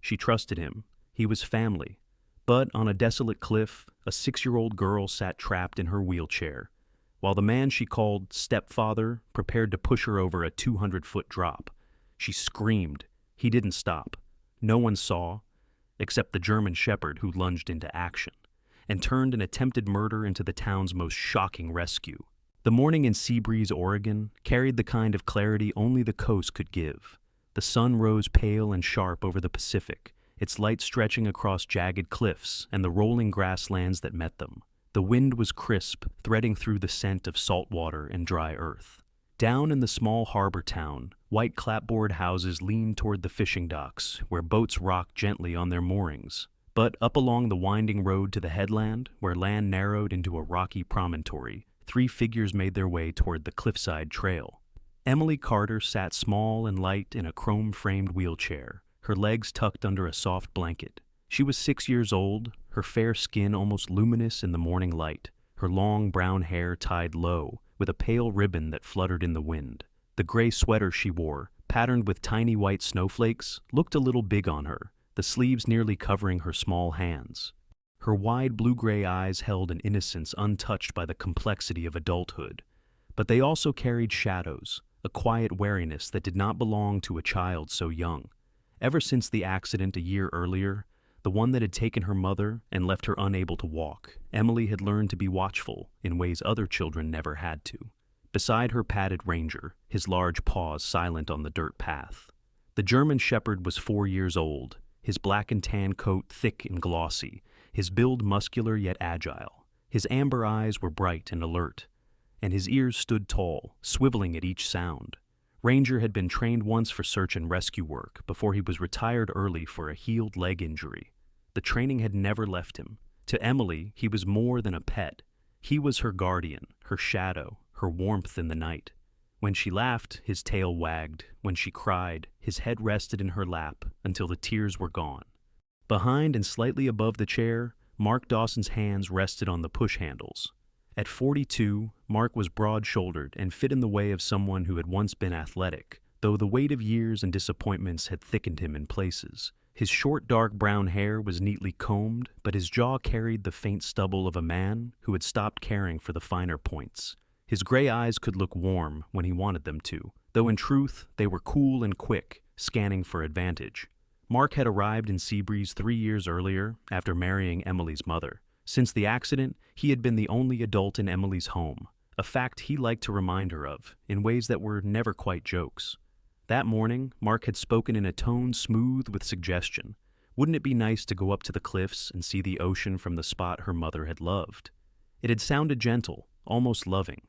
She trusted him. He was family. But on a desolate cliff, a 6-year-old girl sat trapped in her wheelchair, while the man she called stepfather prepared to push her over a 200-foot drop. She screamed. He didn't stop. No one saw, except the German shepherd who lunged into action and turned an attempted murder into the town's most shocking rescue. The morning in Seabreeze, Oregon, carried the kind of clarity only the coast could give. The sun rose pale and sharp over the Pacific, its light stretching across jagged cliffs and the rolling grasslands that met them. The wind was crisp, threading through the scent of salt water and dry earth. Down in the small harbor town, white clapboard houses leaned toward the fishing docks, where boats rocked gently on their moorings. But up along the winding road to the headland, where land narrowed into a rocky promontory, 3 figures made their way toward the cliffside trail. Emily Carter sat small and light in a chrome-framed wheelchair, her legs tucked under a soft blanket. She was 6 years old, her fair skin almost luminous in the morning light, her long brown hair tied low, with a pale ribbon that fluttered in the wind. The gray sweater she wore, patterned with tiny white snowflakes, looked a little big on her, the sleeves nearly covering her small hands. Her wide blue-gray eyes held an innocence untouched by the complexity of adulthood. But they also carried shadows, a quiet wariness that did not belong to a child so young. Ever since the accident a year earlier, the one that had taken her mother and left her unable to walk, Emily had learned to be watchful in ways other children never had to. Beside her padded Ranger, his large paws silent on the dirt path. The German shepherd was 4 years old, his black and tan coat thick and glossy, his build muscular yet agile. His amber eyes were bright and alert, and his ears stood tall, swiveling at each sound. Ranger had been trained once for search and rescue work before he was retired early for a healed leg injury. The training had never left him. To Emily, he was more than a pet. He was her guardian, her shadow, her warmth in the night. When she laughed, his tail wagged. When she cried, his head rested in her lap until the tears were gone. Behind and slightly above the chair, Mark Dawson's hands rested on the push handles. At 42, Mark was broad-shouldered and fit in the way of someone who had once been athletic, though the weight of years and disappointments had thickened him in places. His short, dark brown hair was neatly combed, but his jaw carried the faint stubble of a man who had stopped caring for the finer points. His gray eyes could look warm when he wanted them to, though in truth they were cool and quick, scanning for advantage. Mark had arrived in Seabreeze 3 years earlier, after marrying Emily's mother. Since the accident, he had been the only adult in Emily's home, a fact he liked to remind her of, in ways that were never quite jokes. That morning, Mark had spoken in a tone smooth with suggestion. Wouldn't it be nice to go up to the cliffs and see the ocean from the spot her mother had loved? It had sounded gentle, almost loving.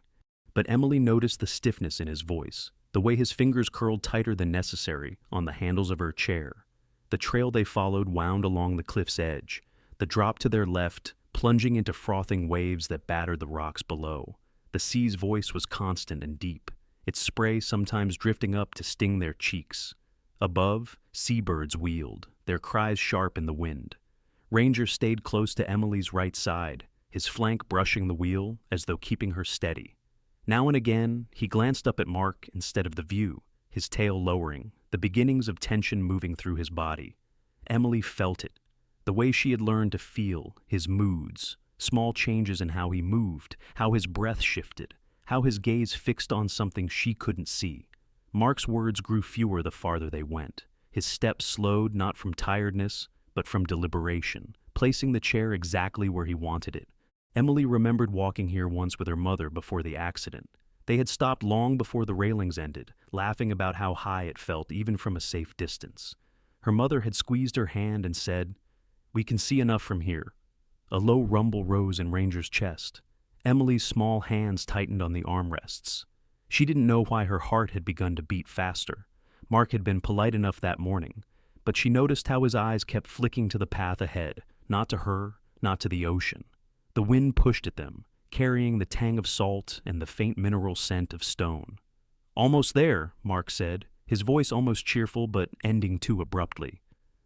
But Emily noticed the stiffness in his voice, the way his fingers curled tighter than necessary on the handles of her chair. The trail they followed wound along the cliff's edge, the drop to their left plunging into frothing waves that battered the rocks below. The sea's voice was constant and deep, its spray sometimes drifting up to sting their cheeks. Above, seabirds wheeled, their cries sharp in the wind. Ranger stayed close to Emily's right side, his flank brushing the wheel as though keeping her steady. Now and again, he glanced up at Mark instead of the view, his tail lowering, the beginnings of tension moving through his body. Emily felt it, the way she had learned to feel his moods, small changes in how he moved, how his breath shifted, how his gaze fixed on something she couldn't see. Mark's words grew fewer the farther they went. His steps slowed not from tiredness, but from deliberation, placing the chair exactly where he wanted it. Emily remembered walking here once with her mother before the accident. They had stopped long before the railings ended, laughing about how high it felt even from a safe distance. Her mother had squeezed her hand and said, "We can see enough from here." A low rumble rose in Ranger's chest. Emily's small hands tightened on the armrests. She didn't know why her heart had begun to beat faster. Mark had been polite enough that morning, but she noticed how his eyes kept flicking to the path ahead, not to her, not to the ocean. The wind pushed at them, carrying the tang of salt and the faint mineral scent of stone. "Almost there," Mark said, his voice almost cheerful but ending too abruptly.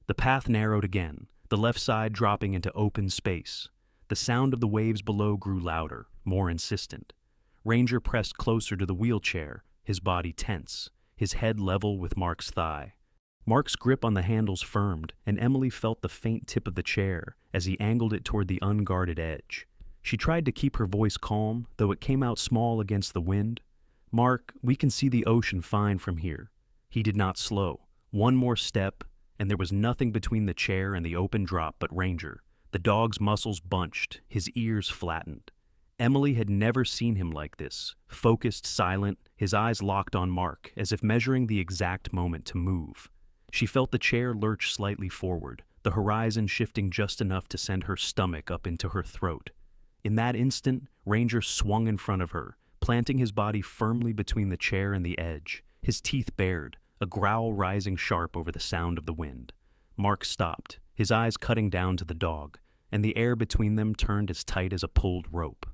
The path narrowed again, the left side dropping into open space. The sound of the waves below grew louder, more insistent. Ranger pressed closer to the wheelchair, his body tense, his head level with Mark's thigh. Mark's grip on the handles firmed, and Emily felt the faint tip of the chair as he angled it toward the unguarded edge. She tried to keep her voice calm, though it came out small against the wind. "Mark, we can see the ocean fine from here." He did not slow. One more step, and there was nothing between the chair and the open drop but Ranger. The dog's muscles bunched, his ears flattened. Emily had never seen him like this, focused, silent, his eyes locked on Mark, as if measuring the exact moment to move. She felt the chair lurch slightly forward, the horizon shifting just enough to send her stomach up into her throat. In that instant, Ranger swung in front of her, planting his body firmly between the chair and the edge, his teeth bared, a growl rising sharp over the sound of the wind. Mark stopped, his eyes cutting down to the dog, and the air between them turned as tight as a pulled rope.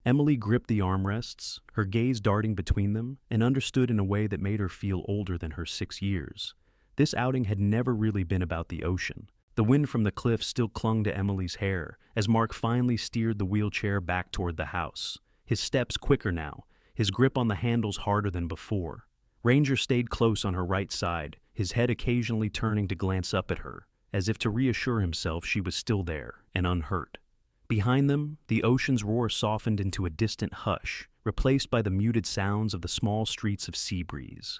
Emily gripped the armrests, her gaze darting between them, and understood in a way that made her feel older than her 6 years. This outing had never really been about the ocean. The wind from the cliff still clung to Emily's hair as Mark finally steered the wheelchair back toward the house. His steps quicker now, his grip on the handles harder than before. Ranger stayed close on her right side, his head occasionally turning to glance up at her, as if to reassure himself she was still there and unhurt. Behind them, the ocean's roar softened into a distant hush, replaced by the muted sounds of the small streets of Seabreeze.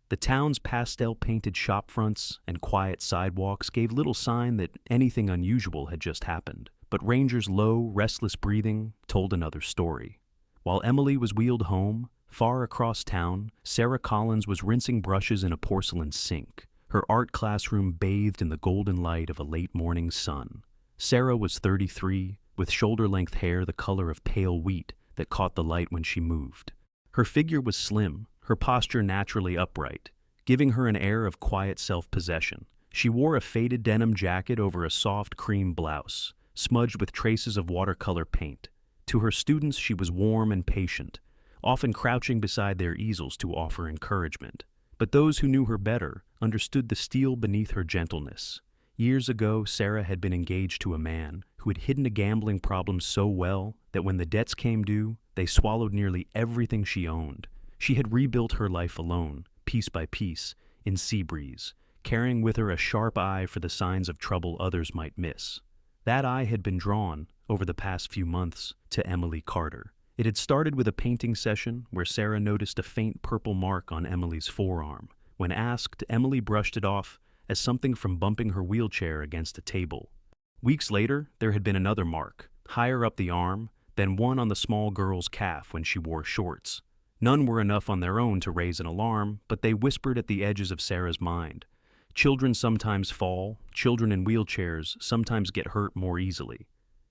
The town's pastel-painted shopfronts and quiet sidewalks gave little sign that anything unusual had just happened, but Ranger's low, restless breathing told another story. While Emily was wheeled home, far across town, Sarah Collins was rinsing brushes in a porcelain sink, her art classroom bathed in the golden light of a late morning sun. Sarah was 33, with shoulder-length hair the color of pale wheat that caught the light when she moved. Her figure was slim, her posture naturally upright, giving her an air of quiet self-possession. She wore a faded denim jacket over a soft cream blouse, smudged with traces of watercolor paint. To her students she was warm and patient, often crouching beside their easels to offer encouragement. But those who knew her better understood the steel beneath her gentleness. Years ago, Sarah had been engaged to a man who had hidden a gambling problem so well that when the debts came due, they swallowed nearly everything she owned. She had rebuilt her life alone, piece by piece, in Seabreeze, carrying with her a sharp eye for the signs of trouble others might miss. That eye had been drawn, over the past few months, to Emily Carter. It had started with a painting session where Sarah noticed a faint purple mark on Emily's forearm. When asked, Emily brushed it off as something from bumping her wheelchair against a table. Weeks later, there had been another mark, higher up the arm, then one on the small girl's calf when she wore shorts. None were enough on their own to raise an alarm, but they whispered at the edges of Sarah's mind. Children sometimes fall, children in wheelchairs sometimes get hurt more easily.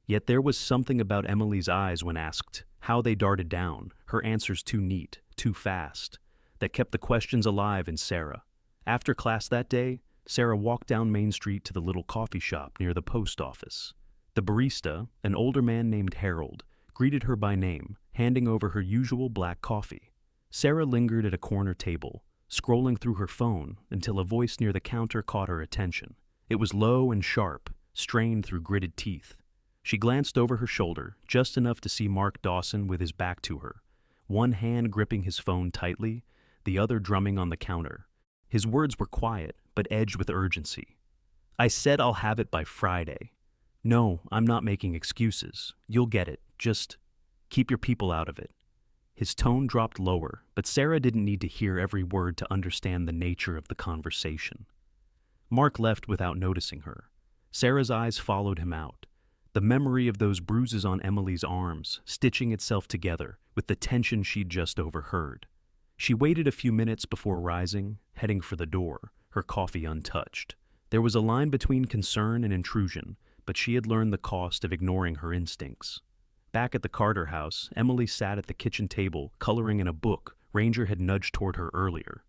Yet there was something about Emily's eyes when asked how they darted down, her answers too neat, too fast, that kept the questions alive in Sarah. After class that day, Sarah walked down Main Street to the little coffee shop near the post office. The barista, an older man named Harold, greeted her by name, handing over her usual black coffee. Sarah lingered at a corner table, scrolling through her phone until a voice near the counter caught her attention. It was low and sharp, strained through gritted teeth. She glanced over her shoulder, just enough to see Mark Dawson with his back to her, one hand gripping his phone tightly, the other drumming on the counter. His words were quiet, but edged with urgency. "I said I'll have it by Friday. No, I'm not making excuses. You'll get it. Just keep your people out of it." His tone dropped lower, but Sarah didn't need to hear every word to understand the nature of the conversation. Mark left without noticing her. Sarah's eyes followed him out, the memory of those bruises on Emily's arms stitching itself together with the tension she'd just overheard. She waited a few minutes before rising, heading for the door, her coffee untouched. There was a line between concern and intrusion, but she had learned the cost of ignoring her instincts. Back at the Carter house, Emily sat at the kitchen table, coloring in a book Ranger had nudged toward her earlier.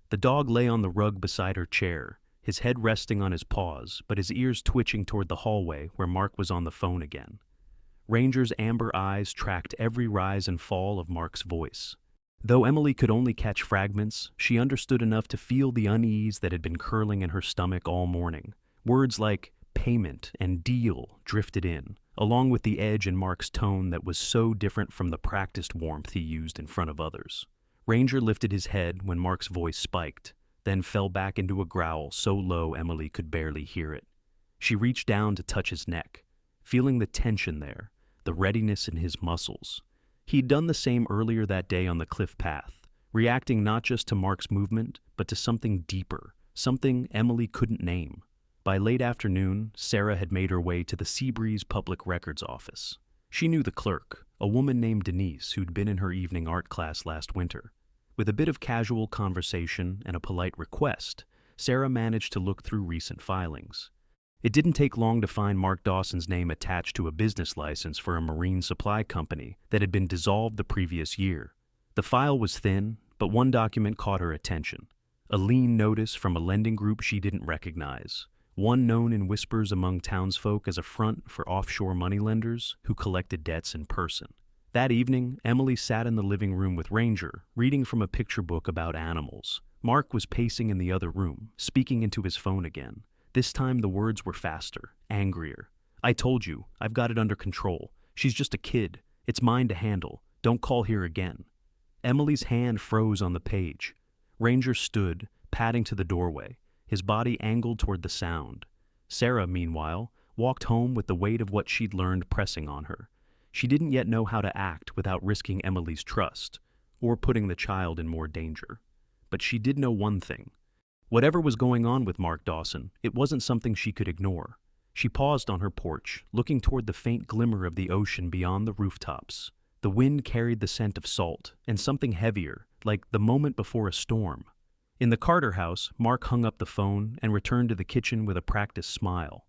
The dog lay on the rug beside her chair, his head resting on his paws, but his ears twitching toward the hallway where Mark was on the phone again. Ranger's amber eyes tracked every rise and fall of Mark's voice. Though Emily could only catch fragments, she understood enough to feel the unease that had been curling in her stomach all morning. Words like payment and deal drifted in, along with the edge in Mark's tone that was so different from the practiced warmth he used in front of others. Ranger lifted his head when Mark's voice spiked. then fell back into a growl so low Emily could barely hear it. She reached down to touch his neck, feeling the tension there, the readiness in his muscles. He'd done the same earlier that day on the cliff path, reacting not just to Mark's movement, but to something deeper, something Emily couldn't name. By late afternoon, Sarah had made her way to the Seabreeze Public Records office. She knew the clerk, a woman named Denise who'd been in her evening art class last winter. With a bit of casual conversation and a polite request, Sarah managed to look through recent filings. It didn't take long to find Mark Dawson's name attached to a business license for a marine supply company that had been dissolved the previous year. The file was thin, but one document caught her attention. A lien notice from a lending group she didn't recognize, one known in whispers among townsfolk as a front for offshore moneylenders who collected debts in person. That evening, Emily sat in the living room with Ranger, reading from a picture book about animals. Mark was pacing in the other room, speaking into his phone again. This time the words were faster, angrier. "I told you, I've got it under control. She's just a kid. It's mine to handle. Don't call here again." Emily's hand froze on the page. Ranger stood, padding to the doorway, his body angled toward the sound. Sarah, meanwhile, walked home with the weight of what she'd learned pressing on her. She didn't yet know how to act without risking Emily's trust, or putting the child in more danger. But she did know one thing. Whatever was going on with Mark Dawson, it wasn't something she could ignore. She paused on her porch, looking toward the faint glimmer of the ocean beyond the rooftops. The wind carried the scent of salt, and something heavier, like the moment before a storm. In the Carter house, Mark hung up the phone and returned to the kitchen with a practiced smile.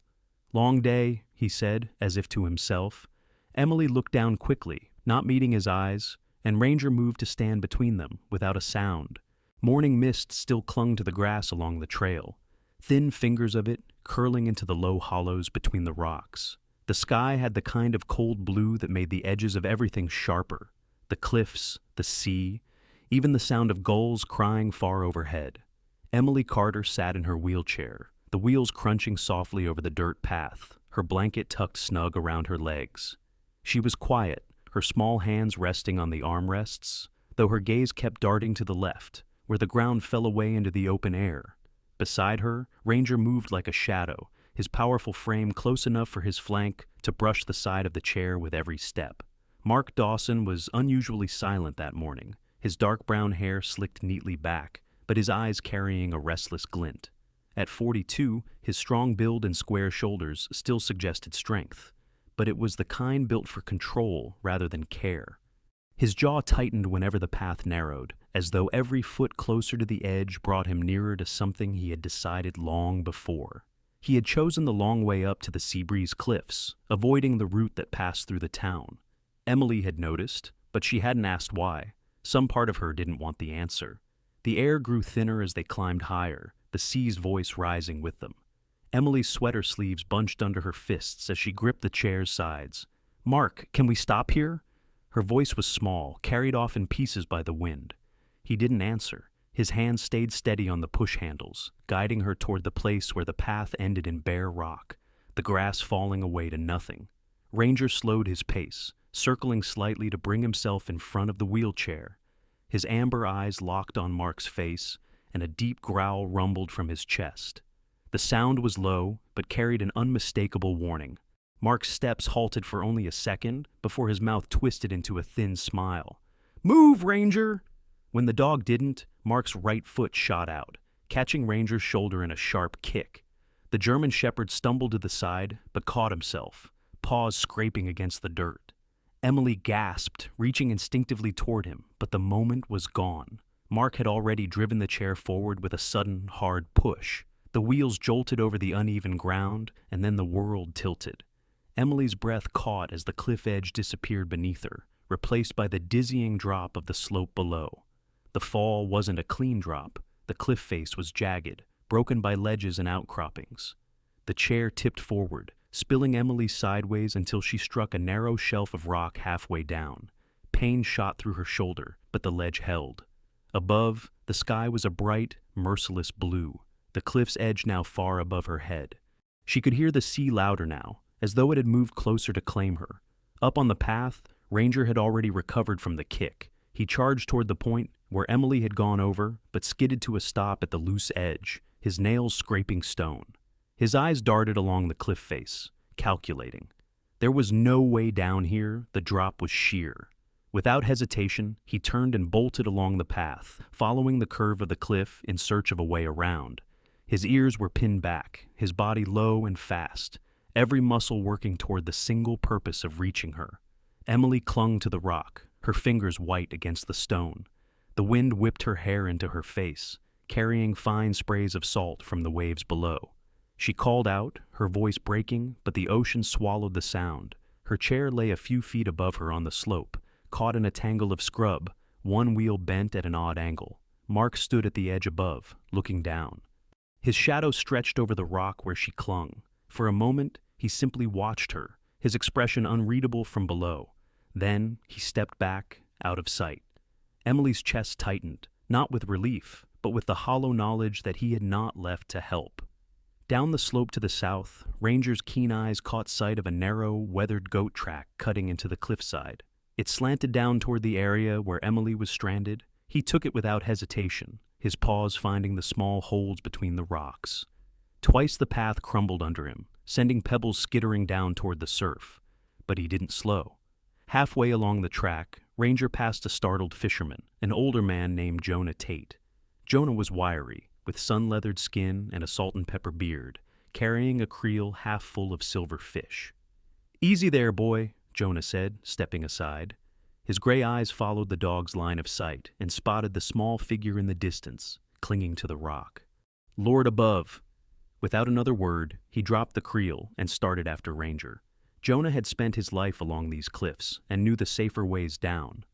"Long day," he said, as if to himself. Emily looked down quickly, not meeting his eyes, and Ranger moved to stand between them, without a sound. Morning mist still clung to the grass along the trail, thin fingers of it curling into the low hollows between the rocks. The sky had the kind of cold blue that made the edges of everything sharper, the cliffs, the sea, even the sound of gulls crying far overhead. Emily Carter sat in her wheelchair, the wheels crunching softly over the dirt path, her blanket tucked snug around her legs. She was quiet, her small hands resting on the armrests, though her gaze kept darting to the left, where the ground fell away into the open air. Beside her, Ranger moved like a shadow, his powerful frame close enough for his flank to brush the side of the chair with every step. Mark Dawson was unusually silent that morning, his dark brown hair slicked neatly back, but his eyes carrying a restless glint. At 42, his strong build and square shoulders still suggested strength, but it was the kind built for control rather than care. His jaw tightened whenever the path narrowed, as though every foot closer to the edge brought him nearer to something he had decided long before. He had chosen the long way up to the Seabreeze cliffs, avoiding the route that passed through the town. Emily had noticed, but she hadn't asked why. Some part of her didn't want the answer. The air grew thinner as they climbed higher, the sea's voice rising with them. Emily's sweater sleeves bunched under her fists as she gripped the chair's sides. "Mark, can we stop here?" Her voice was small, carried off in pieces by the wind. He didn't answer. His hands stayed steady on the push handles, guiding her toward the place where the path ended in bare rock, the grass falling away to nothing. Ranger slowed his pace, circling slightly to bring himself in front of the wheelchair. His amber eyes locked on Mark's face, and a deep growl rumbled from his chest. The sound was low, but carried an unmistakable warning. Mark's steps halted for only a second before his mouth twisted into a thin smile. "Move, Ranger!" When the dog didn't, Mark's right foot shot out, catching Ranger's shoulder in a sharp kick. The German shepherd stumbled to the side, but caught himself, paws scraping against the dirt. Emily gasped, reaching instinctively toward him, but the moment was gone. Mark had already driven the chair forward with a sudden, hard push. The wheels jolted over the uneven ground, and then the world tilted. Emily's breath caught as the cliff edge disappeared beneath her, replaced by the dizzying drop of the slope below. The fall wasn't a clean drop. The cliff face was jagged, broken by ledges and outcroppings. The chair tipped forward, spilling Emily sideways until she struck a narrow shelf of rock halfway down. Pain shot through her shoulder, but the ledge held. Above, the sky was a bright, merciless blue, the cliff's edge now far above her head. She could hear the sea louder now, as though it had moved closer to claim her. Up on the path, Ranger had already recovered from the kick, He charged toward the point where Emily had gone over, but skidded to a stop at the loose edge, his nails scraping stone. His eyes darted along the cliff face, calculating. There was no way down here, the drop was sheer. Without hesitation, he turned and bolted along the path, following the curve of the cliff in search of a way around. His ears were pinned back, his body low and fast, every muscle working toward the single purpose of reaching her. Emily clung to the rock, her fingers white against the stone. The wind whipped her hair into her face, carrying fine sprays of salt from the waves below. She called out, her voice breaking, but the ocean swallowed the sound. Her chair lay a few feet above her on the slope, caught in a tangle of scrub, one wheel bent at an odd angle. Mark stood at the edge above, looking down. His shadow stretched over the rock where she clung. For a moment, he simply watched her, his expression unreadable from below. Then, he stepped back, out of sight. Emily's chest tightened, not with relief, but with the hollow knowledge that he had not left to help. Down the slope to the south, Ranger's keen eyes caught sight of a narrow, weathered goat track cutting into the cliffside. It slanted down toward the area where Emily was stranded. He took it without hesitation, his paws finding the small holes between the rocks. Twice the path crumbled under him, sending pebbles skittering down toward the surf. But he didn't slow. Halfway along the track, Ranger passed a startled fisherman, an older man named Jonah Tate. Jonah was wiry, with sun-leathered skin and a salt-and-pepper beard, carrying a creel half full of silver fish. "Easy there, boy," Jonah said, stepping aside. His gray eyes followed the dog's line of sight and spotted the small figure in the distance, clinging to the rock. "Lord above." Without another word, he dropped the creel and started after Ranger. Jonah had spent his life along these cliffs and knew the safer ways down.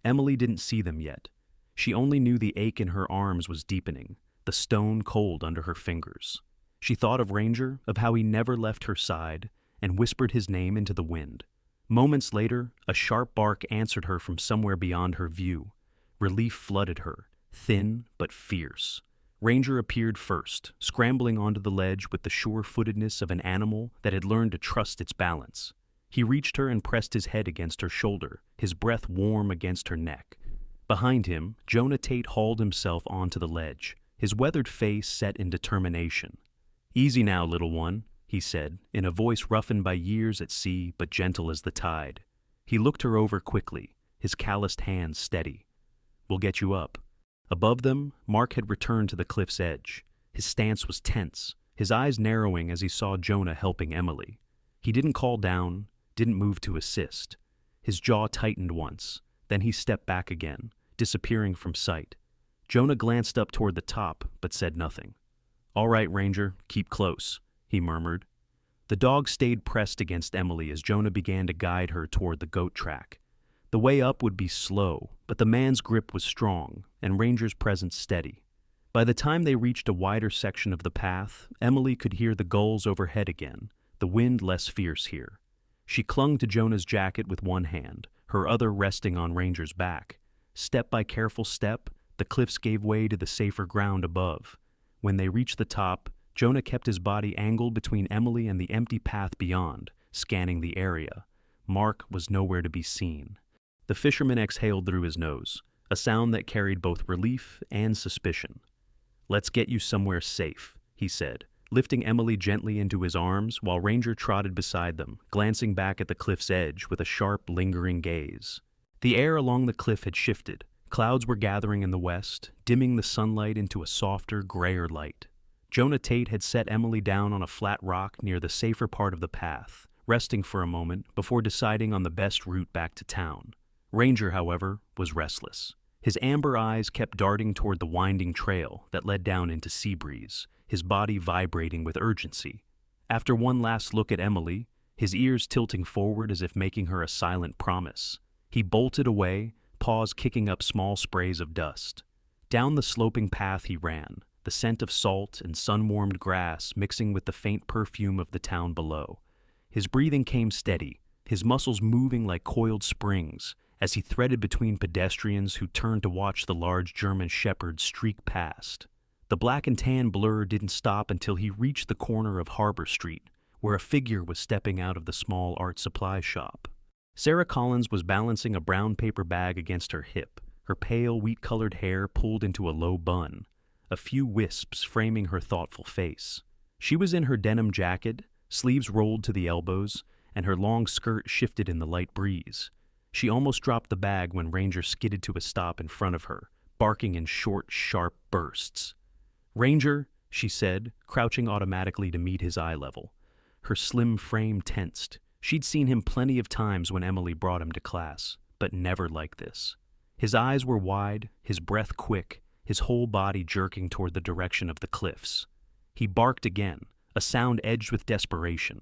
Emily didn't see them yet. She only knew the ache in her arms was deepening, the stone cold under her fingers. She thought of Ranger, of how he never left her side, and whispered his name into the wind. Moments later, a sharp bark answered her from somewhere beyond her view. Relief flooded her, thin but fierce. Ranger appeared first, scrambling onto the ledge with the sure-footedness of an animal that had learned to trust its balance. He reached her and pressed his head against her shoulder, his breath warm against her neck. Behind him, Jonah Tate hauled himself onto the ledge, his weathered face set in determination. "Easy now, little one," he said, in a voice roughened by years at sea but gentle as the tide. He looked her over quickly, his calloused hands steady. "We'll get you up." Above them, Mark had returned to the cliff's edge. His stance was tense, his eyes narrowing as he saw Jonah helping Emily. He didn't call down, didn't move to assist. His jaw tightened once, then he stepped back again, disappearing from sight. Jonah glanced up toward the top, but said nothing. "All right, Ranger, keep close," he murmured. The dog stayed pressed against Emily as Jonah began to guide her toward the goat track. The way up would be slow, but the man's grip was strong, and Ranger's presence steady. By the time they reached a wider section of the path, Emily could hear the gulls overhead again, the wind less fierce here. She clung to Jonah's jacket with one hand, her other resting on Ranger's back. Step by careful step, the cliffs gave way to the safer ground above. When they reached the top, Jonah kept his body angled between Emily and the empty path beyond, scanning the area. Mark was nowhere to be seen. The fisherman exhaled through his nose, a sound that carried both relief and suspicion. "Let's get you somewhere safe," he said, lifting Emily gently into his arms while Ranger trotted beside them, glancing back at the cliff's edge with a sharp, lingering gaze. The air along the cliff had shifted. Clouds were gathering in the west, dimming the sunlight into a softer, grayer light. Jonah Tate had set Emily down on a flat rock near the safer part of the path, resting for a moment before deciding on the best route back to town. Ranger, however, was restless. His amber eyes kept darting toward the winding trail that led down into Seabreeze, his body vibrating with urgency. After one last look at Emily, his ears tilting forward as if making her a silent promise, he bolted away, paws kicking up small sprays of dust. Down the sloping path he ran, the scent of salt and sun-warmed grass mixing with the faint perfume of the town below. His breathing came steady, his muscles moving like coiled springs, as he threaded between pedestrians who turned to watch the large German shepherd streak past. The black and tan blur didn't stop until he reached the corner of Harbor Street, where a figure was stepping out of the small art supply shop. Sarah Collins was balancing a brown paper bag against her hip, her pale, wheat-colored hair pulled into a low bun, a few wisps framing her thoughtful face. She was in her denim jacket, sleeves rolled to the elbows, and her long skirt shifted in the light breeze. She almost dropped the bag when Ranger skidded to a stop in front of her, barking in short, sharp bursts. "Ranger," she said, crouching automatically to meet his eye level. Her slim frame tensed. She'd seen him plenty of times when Emily brought him to class, but never like this. His eyes were wide, his breath quick, his whole body jerking toward the direction of the cliffs. He barked again, a sound edged with desperation,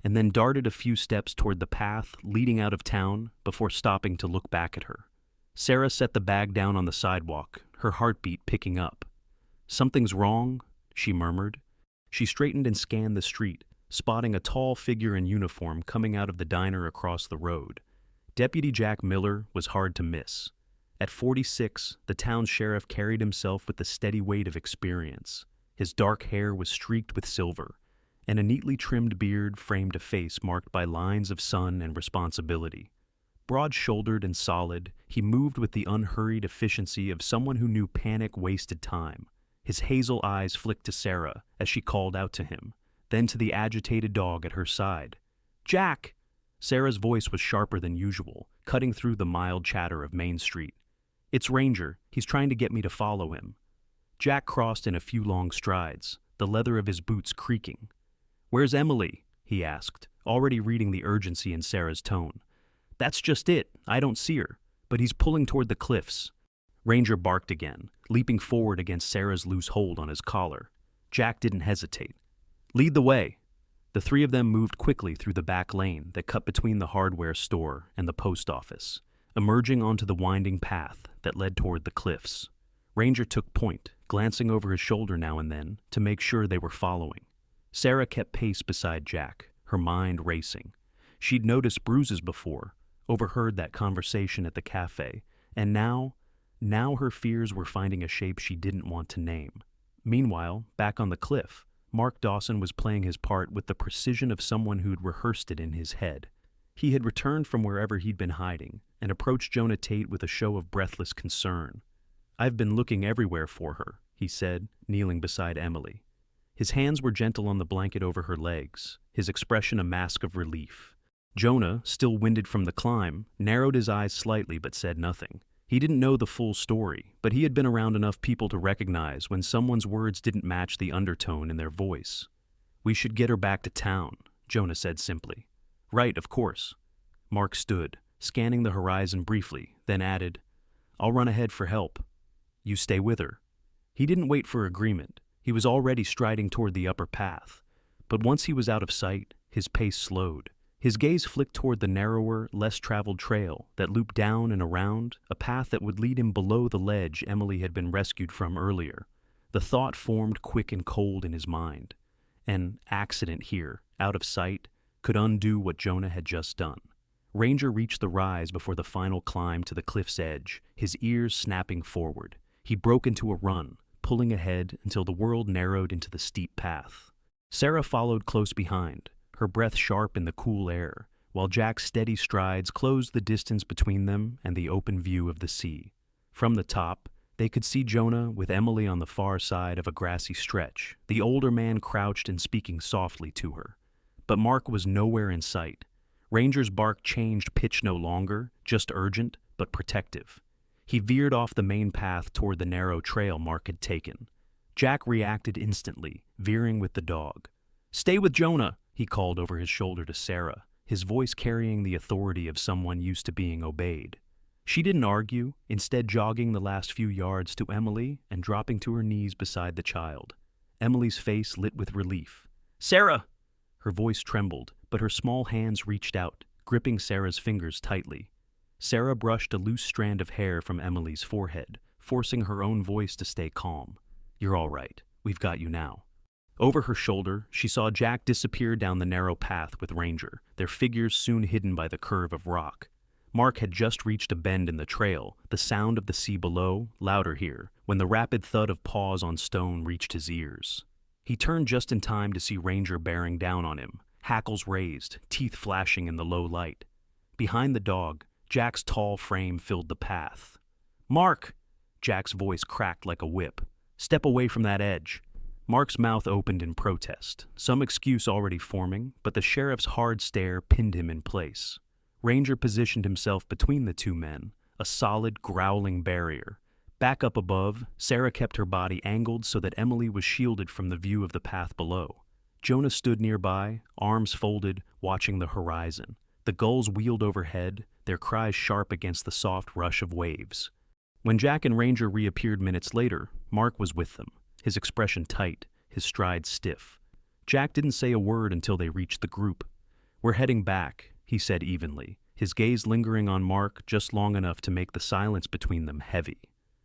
and then darted a few steps toward the path leading out of town before stopping to look back at her. Sarah set the bag down on the sidewalk, her heartbeat picking up. "Something's wrong," she murmured. She straightened and scanned the street, spotting a tall figure in uniform coming out of the diner across the road. Deputy Jack Miller was hard to miss. At 46, the town sheriff carried himself with the steady weight of experience. His dark hair was streaked with silver, and a neatly trimmed beard framed a face marked by lines of sun and responsibility. Broad-shouldered and solid, he moved with the unhurried efficiency of someone who knew panic wasted time. His hazel eyes flicked to Sarah as she called out to him, then to the agitated dog at her side. "Jack!" Sarah's voice was sharper than usual, cutting through the mild chatter of Main Street. "It's Ranger. He's trying to get me to follow him." Jack crossed in a few long strides, the leather of his boots creaking. "Where's Emily?" he asked, already reading the urgency in Sarah's tone. "That's just it. I don't see her, but he's pulling toward the cliffs." Ranger barked again, leaping forward against Sarah's loose hold on his collar. Jack didn't hesitate. "Lead the way." The three of them moved quickly through the back lane that cut between the hardware store and the post office, emerging onto the winding path that led toward the cliffs. Ranger took point, glancing over his shoulder now and then to make sure they were following. Sarah kept pace beside Jack, her mind racing. She'd noticed bruises before, overheard that conversation at the cafe, and now her fears were finding a shape she didn't want to name. Meanwhile, back on the cliff, Mark Dawson was playing his part with the precision of someone who'd rehearsed it in his head. He had returned from wherever he'd been hiding and approached Jonah Tate with a show of breathless concern. "I've been looking everywhere for her," he said, kneeling beside Emily. His hands were gentle on the blanket over her legs, his expression a mask of relief. Jonah, still winded from the climb, narrowed his eyes slightly but said nothing. He didn't know the full story, but he had been around enough people to recognize when someone's words didn't match the undertone in their voice. "We should get her back to town," Jonah said simply. "Right, of course." Mark stood, scanning the horizon briefly, then added, "I'll run ahead for help. You stay with her." He didn't wait for agreement. He was already striding toward the upper path. But once he was out of sight, his pace slowed. His gaze flicked toward the narrower, less traveled trail that looped down and around, a path that would lead him below the ledge Emily had been rescued from earlier. The thought formed quick and cold in his mind. An accident here, out of sight, could undo what Jonah had just done. Ranger reached the rise before the final climb to the cliff's edge, his ears snapping forward. He broke into a run, pulling ahead until the world narrowed into the steep path. Sarah followed close behind, her breath sharp in the cool air, while Jack's steady strides closed the distance between them and the open view of the sea. From the top, they could see Jonah with Emily on the far side of a grassy stretch, the older man crouched and speaking softly to her. But Mark was nowhere in sight. Ranger's bark changed pitch no longer, just urgent, but protective. He veered off the main path toward the narrow trail Mark had taken. Jack reacted instantly, veering with the dog. "Stay with Jonah," he called over his shoulder to Sarah, his voice carrying the authority of someone used to being obeyed. She didn't argue, instead jogging the last few yards to Emily and dropping to her knees beside the child. Emily's face lit with relief. "Sarah!" Her voice trembled, but her small hands reached out, gripping Sarah's fingers tightly. Sarah brushed a loose strand of hair from Emily's forehead, forcing her own voice to stay calm. "You're all right. We've got you now." Over her shoulder, she saw Jack disappear down the narrow path with Ranger, their figures soon hidden by the curve of rock. Mark had just reached a bend in the trail, the sound of the sea below, louder here, when the rapid thud of paws on stone reached his ears. He turned just in time to see Ranger bearing down on him, hackles raised, teeth flashing in the low light. Behind the dog, Jack's tall frame filled the path. Mark! Jack's voice cracked like a whip. Step away from that edge. Mark's mouth opened in protest, some excuse already forming, but the sheriff's hard stare pinned him in place. Ranger positioned himself between the two men, a solid, growling barrier. Back up above, Sarah kept her body angled so that Emily was shielded from the view of the path below. Jonah stood nearby, arms folded, watching the horizon. The gulls wheeled overhead, their cries sharp against the soft rush of waves. When Jack and Ranger reappeared minutes later, Mark was with them, his expression tight, his stride stiff. Jack didn't say a word until they reached the group. "We're heading back," he said evenly, his gaze lingering on Mark just long enough to make the silence between them heavy.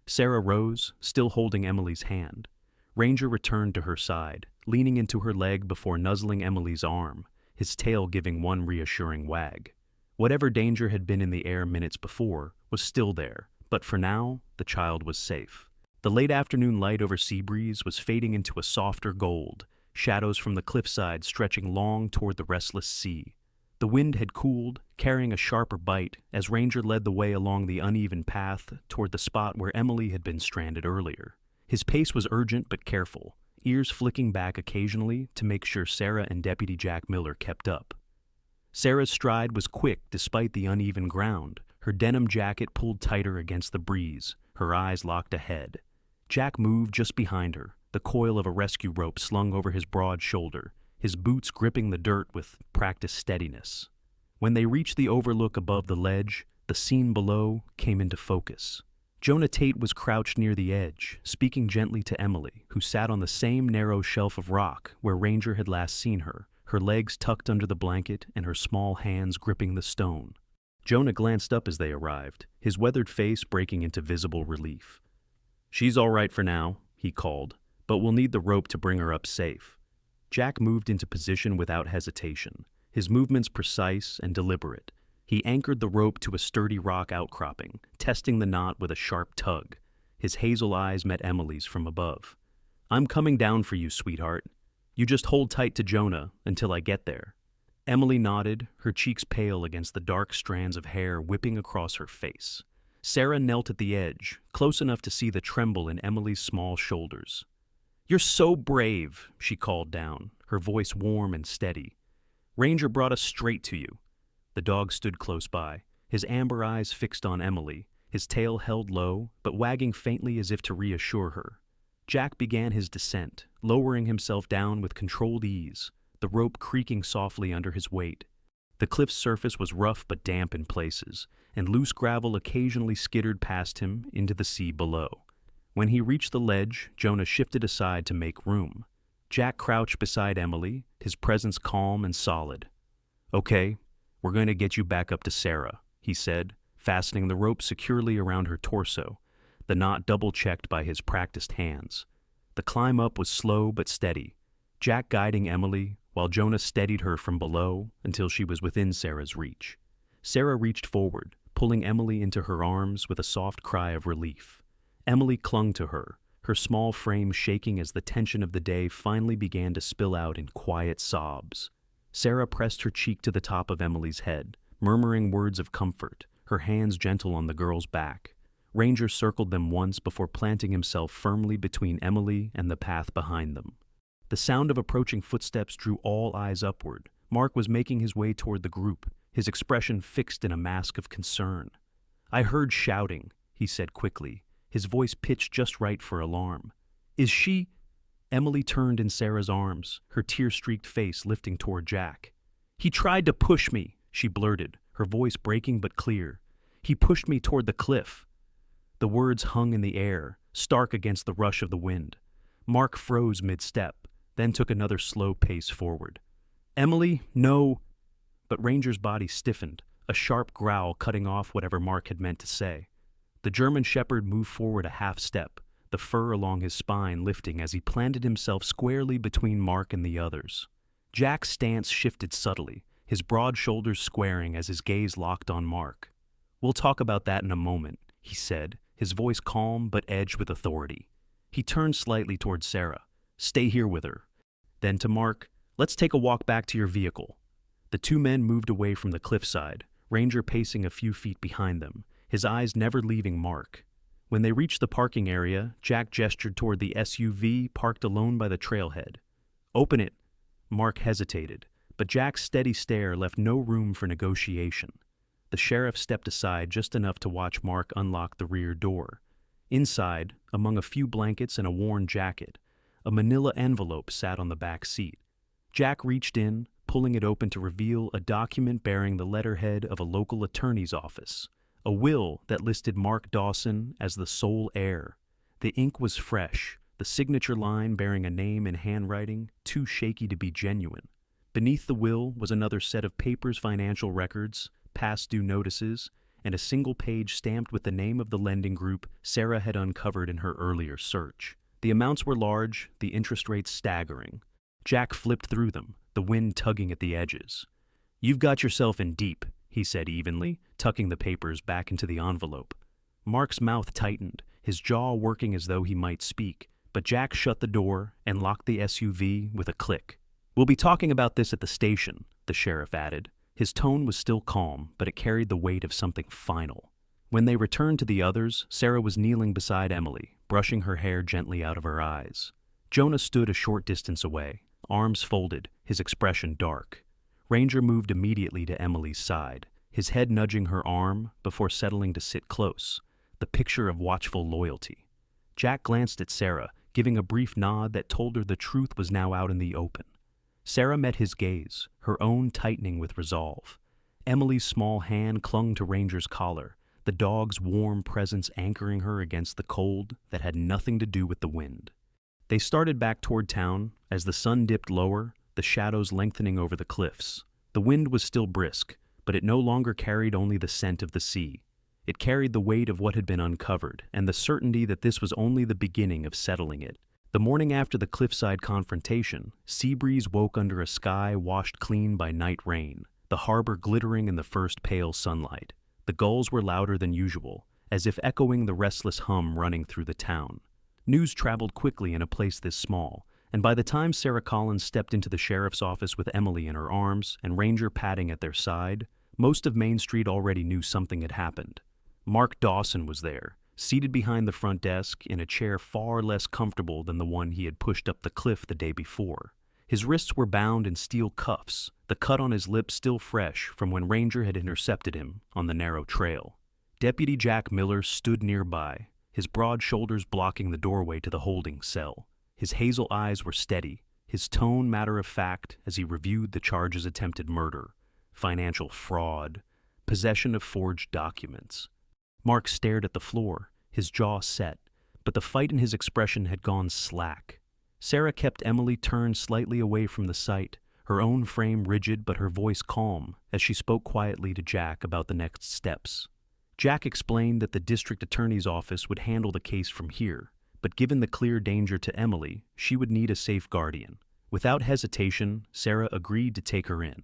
Sarah rose, still holding Emily's hand. Ranger returned to her side, leaning into her leg before nuzzling Emily's arm, his tail giving one reassuring wag. Whatever danger had been in the air minutes before was still there, but for now, the child was safe. The late afternoon light over Seabreeze was fading into a softer gold, shadows from the cliffside stretching long toward the restless sea. The wind had cooled, carrying a sharper bite, as Ranger led the way along the uneven path toward the spot where Emily had been stranded earlier. His pace was urgent but careful, ears flicking back occasionally to make sure Sarah and Deputy Jack Miller kept up. Sarah's stride was quick despite the uneven ground, her denim jacket pulled tighter against the breeze, her eyes locked ahead. Jack moved just behind her, the coil of a rescue rope slung over his broad shoulder, his boots gripping the dirt with practiced steadiness. When they reached the overlook above the ledge, the scene below came into focus. Jonah Tate was crouched near the edge, speaking gently to Emily, who sat on the same narrow shelf of rock where Ranger had last seen her, her legs tucked under the blanket and her small hands gripping the stone. Jonah glanced up as they arrived, his weathered face breaking into visible relief. "She's all right for now," he called, "but we'll need the rope to bring her up safe." Jack moved into position without hesitation, his movements precise and deliberate. He anchored the rope to a sturdy rock outcropping, testing the knot with a sharp tug. His hazel eyes met Emily's from above. "I'm coming down for you, sweetheart. You just hold tight to Jonah until I get there." Emily nodded, her cheeks pale against the dark strands of hair whipping across her face. Sarah knelt at the edge, close enough to see the tremble in Emily's small shoulders. "You're so brave," she called down, her voice warm and steady. "Ranger brought us straight to you." The dog stood close by, his amber eyes fixed on Emily, his tail held low, but wagging faintly as if to reassure her. Jack began his descent, lowering himself down with controlled ease, the rope creaking softly under his weight. The cliff's surface was rough but damp in places, and loose gravel occasionally skittered past him into the sea below. When he reached the ledge, Jonah shifted aside to make room. Jack crouched beside Emily, his presence calm and solid. "Okay, we're going to get you back up to Sarah," he said, fastening the rope securely around her torso, the knot double-checked by his practiced hands. The climb up was slow but steady, Jack guiding Emily, while Jonah steadied her from below until she was within Sarah's reach. Sarah reached forward, pulling Emily into her arms with a soft cry of relief. Emily clung to her, her small frame shaking as the tension of the day finally began to spill out in quiet sobs. Sarah pressed her cheek to the top of Emily's head, murmuring words of comfort, her hands gentle on the girl's back. Ranger circled them once before planting himself firmly between Emily and the path behind them. The sound of approaching footsteps drew all eyes upward. Mark was making his way toward the group, his expression fixed in a mask of concern. "I heard shouting," he said quickly, his voice pitched just right for alarm. "Is she—" Emily turned in Sarah's arms, her tear-streaked face lifting toward Jack. "He tried to push me," she blurted, her voice breaking but clear. "He pushed me toward the cliff." The words hung in the air, stark against the rush of the wind. Mark froze mid-step, then took another slow pace forward. "Emily, no—" But Ranger's body stiffened, a sharp growl cutting off whatever Mark had meant to say. The German shepherd moved forward a half step, the fur along his spine lifting as he planted himself squarely between Mark and the others. Jack's stance shifted subtly, his broad shoulders squaring as his gaze locked on Mark. "We'll talk about that in a moment," he said, his voice calm but edged with authority. He turned slightly toward Sarah. "Stay here with her." Then to Mark, "Let's take a walk back to your vehicle." The two men moved away from the cliffside, Ranger pacing a few feet behind them, his eyes never leaving Mark. When they reached the parking area, Jack gestured toward the SUV parked alone by the trailhead. "Open it." Mark hesitated, but Jack's steady stare left no room for negotiation. The sheriff stepped aside just enough to watch Mark unlock the rear door. Inside, among a few blankets and a worn jacket, a manila envelope sat on the back seat. Jack reached in, pulling it open to reveal a document bearing the letterhead of a local attorney's office, a will that listed Mark Dawson as the sole heir. The ink was fresh, the signature line bearing a name in handwriting too shaky to be genuine. Beneath the will was another set of papers, financial records, past due notices, and a single page stamped with the name of the lending group Sarah had uncovered in her earlier search. The amounts were large, the interest rates staggering. Jack flipped through them, the wind tugging at the edges. "You've got yourself in deep," he said evenly, tucking the papers back into the envelope. Mark's mouth tightened, his jaw working as though he might speak, but Jack shut the door and locked the SUV with a click. "We'll be talking about this at the station," the sheriff added. His tone was still calm, but it carried the weight of something final. When they returned to the others, Sarah was kneeling beside Emily, brushing her hair gently out of her eyes. Jonah stood a short distance away, arms folded, his expression dark. Ranger moved immediately to Emily's side, his head nudging her arm before settling to sit close, the picture of watchful loyalty. Jack glanced at Sarah, giving a brief nod that told her the truth was now out in the open. Sarah met his gaze, her own tightening with resolve. Emily's small hand clung to Ranger's collar, the dog's warm presence anchoring her against the cold that had nothing to do with the wind. They started back toward town. As the sun dipped lower, the shadows lengthening over the cliffs. The wind was still brisk, but it no longer carried only the scent of the sea. It carried the weight of what had been uncovered, and the certainty that this was only the beginning of settling it. The morning after the cliffside confrontation, Seabreeze woke under a sky washed clean by night rain, the harbor glittering in the first pale sunlight. The gulls were louder than usual, as if echoing the restless hum running through the town. News traveled quickly in a place this small, and by the time Sarah Collins stepped into the sheriff's office with Emily in her arms and Ranger padding at their side, most of Main Street already knew something had happened. Mark Dawson was there, seated behind the front desk in a chair far less comfortable than the one he had pushed up the cliff the day before. His wrists were bound in steel cuffs, the cut on his lip still fresh from when Ranger had intercepted him on the narrow trail. Deputy Jack Miller stood nearby, his broad shoulders blocking the doorway to the holding cell. His hazel eyes were steady, his tone matter-of-fact as he reviewed the charges: attempted murder, financial fraud, possession of forged documents. Mark stared at the floor, his jaw set, but the fight in his expression had gone slack. Sarah kept Emily turned slightly away from the sight, her own frame rigid but her voice calm as she spoke quietly to Jack about the next steps. Jack explained that the district attorney's office would handle the case from here, but given the clear danger to Emily, she would need a safe guardian. Without hesitation, Sarah agreed to take her in.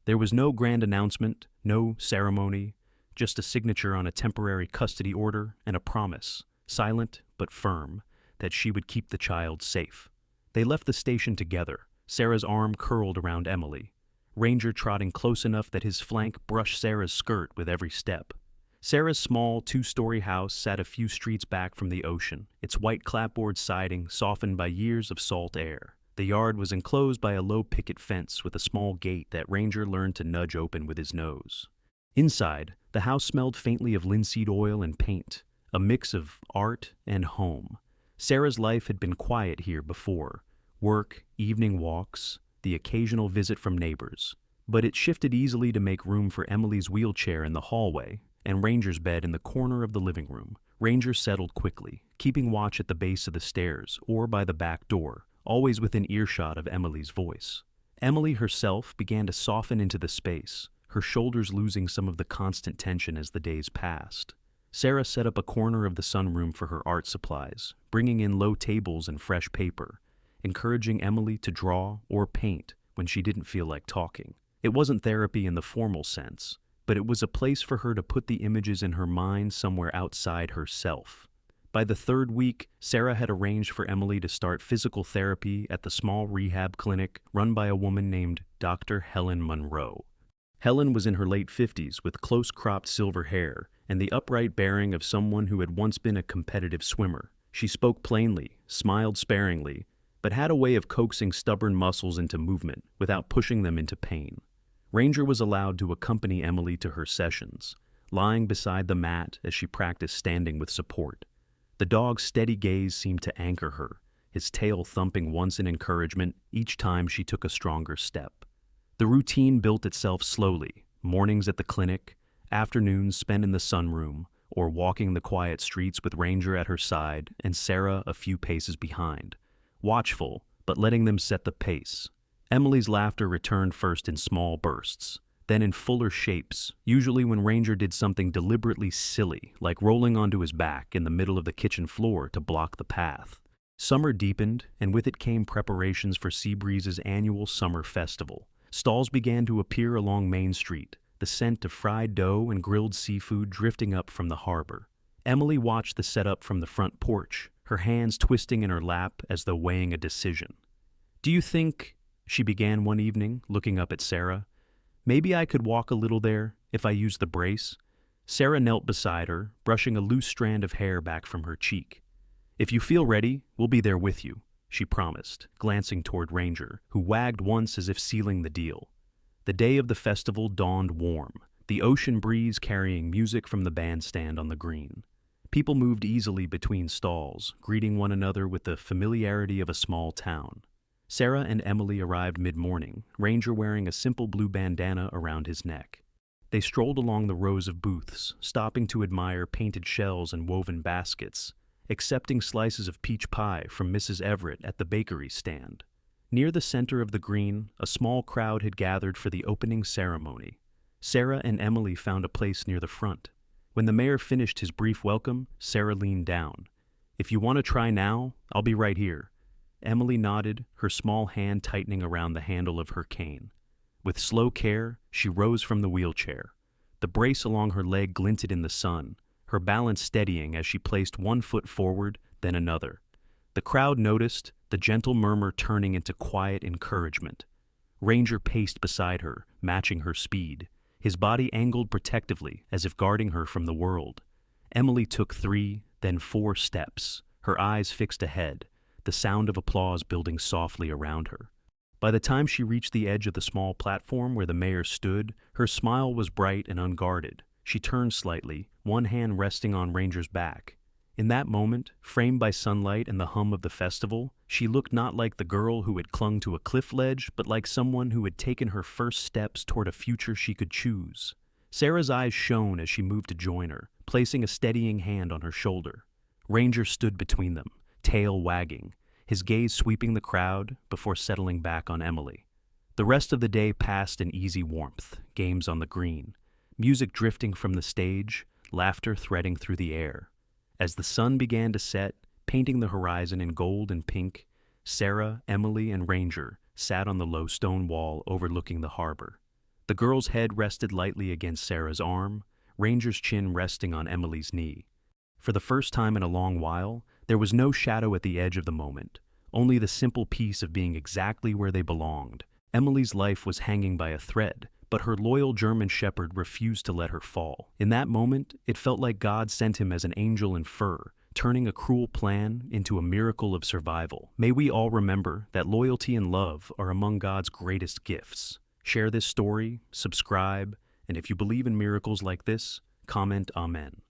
There was no grand announcement, no ceremony, just a signature on a temporary custody order and a promise, silent but firm, that she would keep the child safe. They left the station together, Sarah's arm curled around Emily, Ranger trotting close enough that his flank brushed Sarah's skirt with every step. Sarah's small two-story house sat a few streets back from the ocean, its white clapboard siding softened by years of salt air. The yard was enclosed by a low picket fence with a small gate that Ranger learned to nudge open with his nose. Inside, the house smelled faintly of linseed oil and paint, a mix of art and home. Sarah's life had been quiet here before, work, evening walks, the occasional visit from neighbors. But it shifted easily to make room for Emily's wheelchair in the hallway and Ranger's bed in the corner of the living room. Ranger settled quickly, keeping watch at the base of the stairs or by the back door, always within earshot of Emily's voice. Emily herself began to soften into the space, her shoulders losing some of the constant tension as the days passed. Sarah set up a corner of the sunroom for her art supplies, bringing in low tables and fresh paper, encouraging Emily to draw or paint when she didn't feel like talking. It wasn't therapy in the formal sense, but it was a place for her to put the images in her mind somewhere outside herself. By the third week, Sarah had arranged for Emily to start physical therapy at the small rehab clinic run by a woman named Dr. Helen Monroe. Helen was in her late 50s with close-cropped silver hair and the upright bearing of someone who had once been a competitive swimmer. She spoke plainly, smiled sparingly, but had a way of coaxing stubborn muscles into movement without pushing them into pain. Ranger was allowed to accompany Emily to her sessions, lying beside the mat as she practiced standing with support. The dog's steady gaze seemed to anchor her, his tail thumping once in encouragement each time she took a stronger step. The routine built itself slowly, mornings at the clinic, afternoons spent in the sunroom, or walking the quiet streets with Ranger at her side and Sarah a few paces behind, watchful, but letting them set the pace. Emily's laughter returned first in small bursts, then in fuller shapes, usually when Ranger did something deliberately silly, like rolling onto his back in the middle of the kitchen floor to block the path. Summer deepened, and with it came preparations for Seabreeze's annual summer festival. Stalls began to appear along Main Street, the scent of fried dough and grilled seafood drifting up from the harbor. Emily watched the setup from the front porch, her hands twisting in her lap as though weighing a decision. "Do you think," she began one evening, looking up at Sarah, "maybe I could walk a little there if I use the brace?" Sarah knelt beside her, brushing a loose strand of hair back from her cheek. "If you feel ready, we'll be there with you," she promised, glancing toward Ranger, who wagged once as if sealing the deal. The day of the festival dawned warm, the ocean breeze carrying music from the bandstand on the green. People moved easily between stalls, greeting one another with the familiarity of a small town. Sarah and Emily arrived mid-morning, Ranger wearing a simple blue bandana around his neck. They strolled along the rows of booths, stopping to admire painted shells and woven baskets, accepting slices of peach pie from Mrs. Everett at the bakery stand. Near the center of the green, a small crowd had gathered for the opening ceremony. Sarah and Emily found a place near the front. When the mayor finished his brief welcome, Sarah leaned down. "If you want to try now, I'll be right here." Emily nodded, her small hand tightening around the handle of her cane. With slow care, she rose from the wheelchair. The brace along her leg glinted in the sun, her balance steadying as she placed one foot forward, then another. The crowd noticed, the gentle murmur turning into quiet encouragement. Ranger paced beside her, matching her speed, his body angled protectively as if guarding her from the world. Emily took 3, then 4 steps, her eyes fixed ahead, the sound of applause building softly around her. By the time she reached the edge of the small platform where the mayor stood, her smile was bright and unguarded. She turned slightly, one hand resting on Ranger's back. In that moment, framed by sunlight and the hum of the festival, she looked not like the girl who had clung to a cliff ledge, but like someone who had taken her first steps toward a future she could choose. Sarah's eyes shone as she moved to join her, placing a steadying hand on her shoulder. Ranger stood between them, tail wagging, his gaze sweeping the crowd before settling back on Emily. The rest of the day passed in easy warmth, games on the green, music drifting from the stage, laughter threading through the air. As the sun began to set, painting the horizon in gold and pink, Sarah, Emily, and Ranger sat on the low stone wall overlooking the harbor. The girl's head rested lightly against Sarah's arm, Ranger's chin resting on Emily's knee. For the first time in a long while, there was no shadow at the edge of the moment, only the simple peace of being exactly where they belonged. Emily's life was hanging by a thread, but her loyal German shepherd refused to let her fall. In that moment, it felt like God sent him as an angel in fur, turning a cruel plan into a miracle of survival. May we all remember that loyalty and love are among God's greatest gifts. Share this story, subscribe, and if you believe in miracles like this, comment Amen.